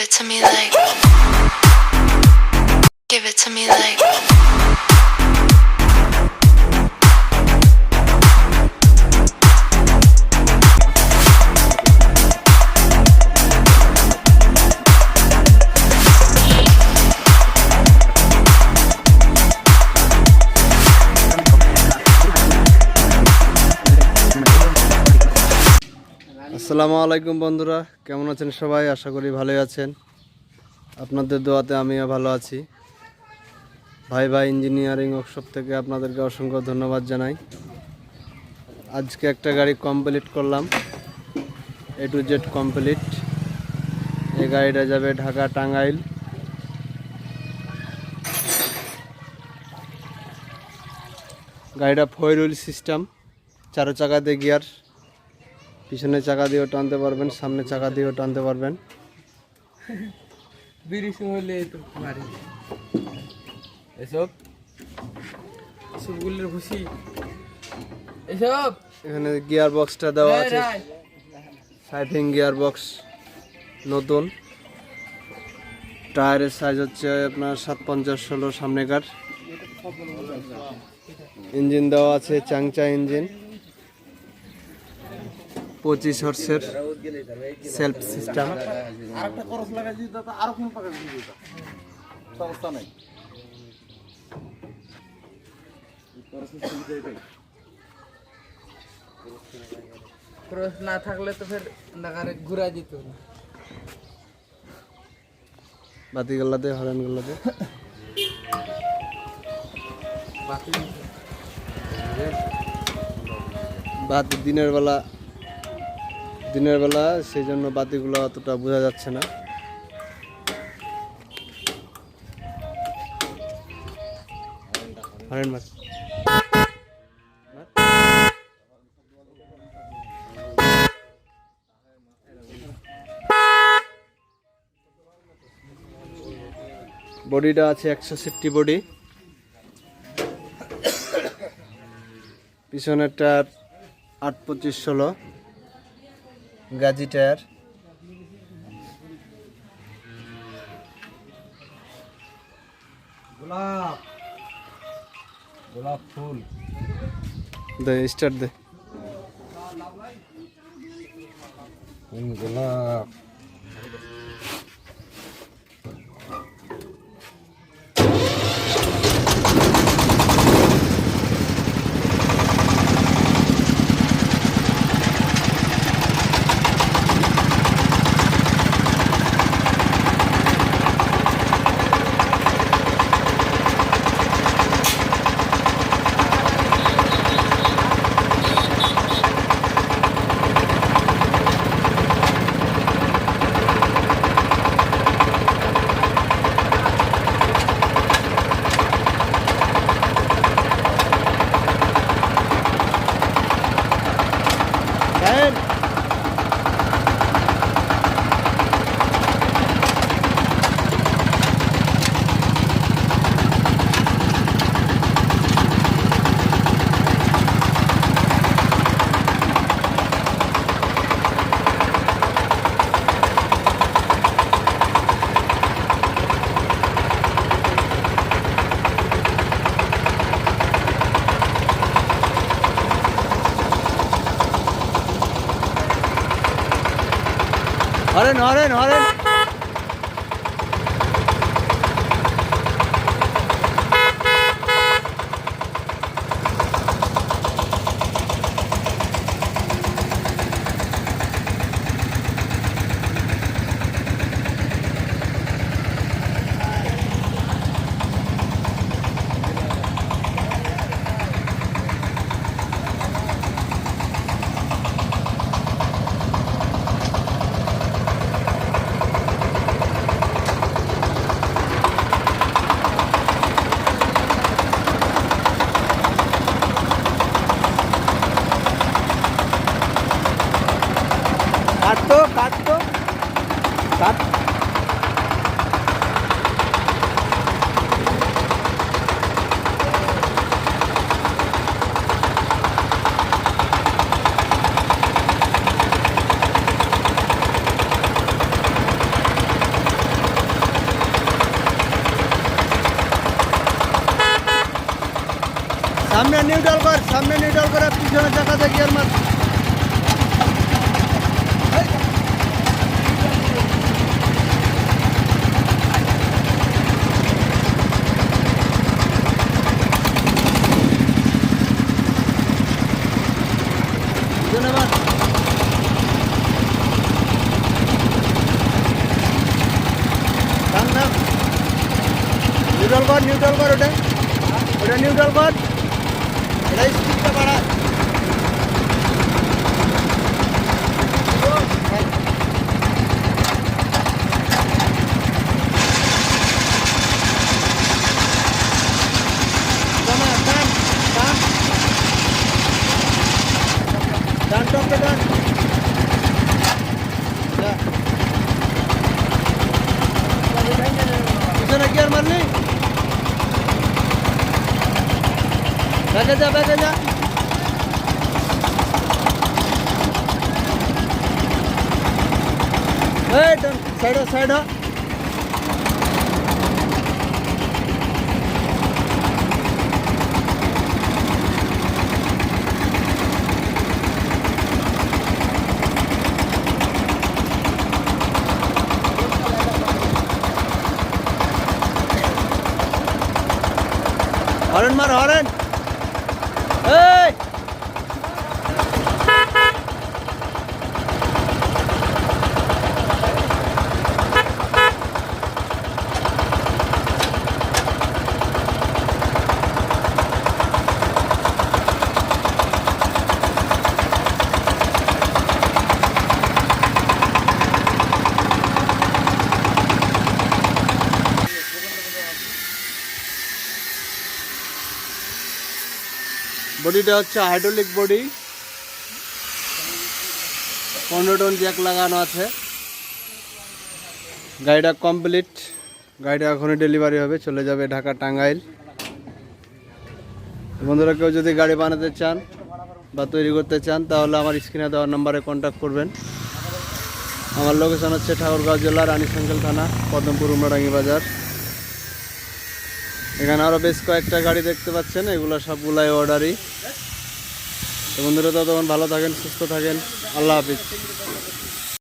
it to me like. Give it to me like. আসসালামু আলাইকুম বন্ধুরা, কেমন আছেন সবাই? আশা করি ভালোই আছেন। আপনাদের দোয়াতে আমিও ভালো আছি। ভাই ইঞ্জিনিয়ারিং ওয়ার্কশপ থেকে আপনাদেরকে অসংখ্য ধন্যবাদ জানাই। আজকে একটা গাড়ি কমপ্লিট করলাম, A to Z কমপ্লিট। এই গাড়িটা যাবে ঢাকা টাঙ্গাইল। গাড়িটা 4 হুইল সিস্টেম, 4 চাকাতে গিয়ার। পিছনে চাকা দিয়েও টানতে পারবেন, সামনে চাকা দিয়েও টানতে পারবেন। এখানে গিয়ার বক্সটা দেওয়া আছে, 5 গিয়ার বক্স নতুন। টায়ারের সাইজ হচ্ছে আপনার 750/16 সামনেকার। ইঞ্জিন দেওয়া আছে চাংচা ইঞ্জিন, 25 হর্সের সেলফ সিস্টেম। ক্রস না থাকলে তো ফের নাগারে ঘুরা যেত না। বাতি গলাতে হরেন গলাতে বাতি দিনের বেলা সেই জন্য বাতিগুলো অতটা বোঝা যাচ্ছে না। হরেন মার বডিটা আছে 160 বডি। পিছনেরটা 8/25/16 গাজি টায়ার। গোলাপ ফুল দে স্টার্ট দে। গোলাপ হরেন হরেন হরেন। কাটতো কাট। সামনে নিউট্রাল করে পিছনে চাকাতে গিয়ার মার। পিছনে মার। নাম নিউট্রাল কর ওটা নিউট্রাল কর। এটা স্পিডটা বাড়া। ডান টপটা ডান। পিছনে গিয়ার মারলি, ব্যাকে যা সাইড হ। হরেন মার হরেন। এই বডিটা হচ্ছে হাইড্রোলিক বডি, 15 টন জ্যাক লাগানো আছে। গাড়িটা কমপ্লিট, গাড়িটা এখনই ডেলিভারি হবে, চলে যাবে ঢাকা টাঙ্গাইল। বন্ধুরা কেউ যদি গাড়ি বানাতে চান বা তৈরি করতে চান তাহলে আমার স্ক্রিনে দেওয়ার নাম্বারে কন্ট্যাক্ট করবেন। আমার লোকেশন হচ্ছে ঠাকুরগাঁও জেলা রানীশঙ্কেল থানা, পদ্মপুর উমরাডাঙ্গি বাজার। এখানে আরও বেশ কয়েকটা গাড়ি দেখতে পাচ্ছেন, এগুলো সবগুলাই অর্ডারই। তো বন্ধুরা ততক্ষণ ভালো থাকেন, সুস্থ থাকেন, আল্লাহ হাফিজ।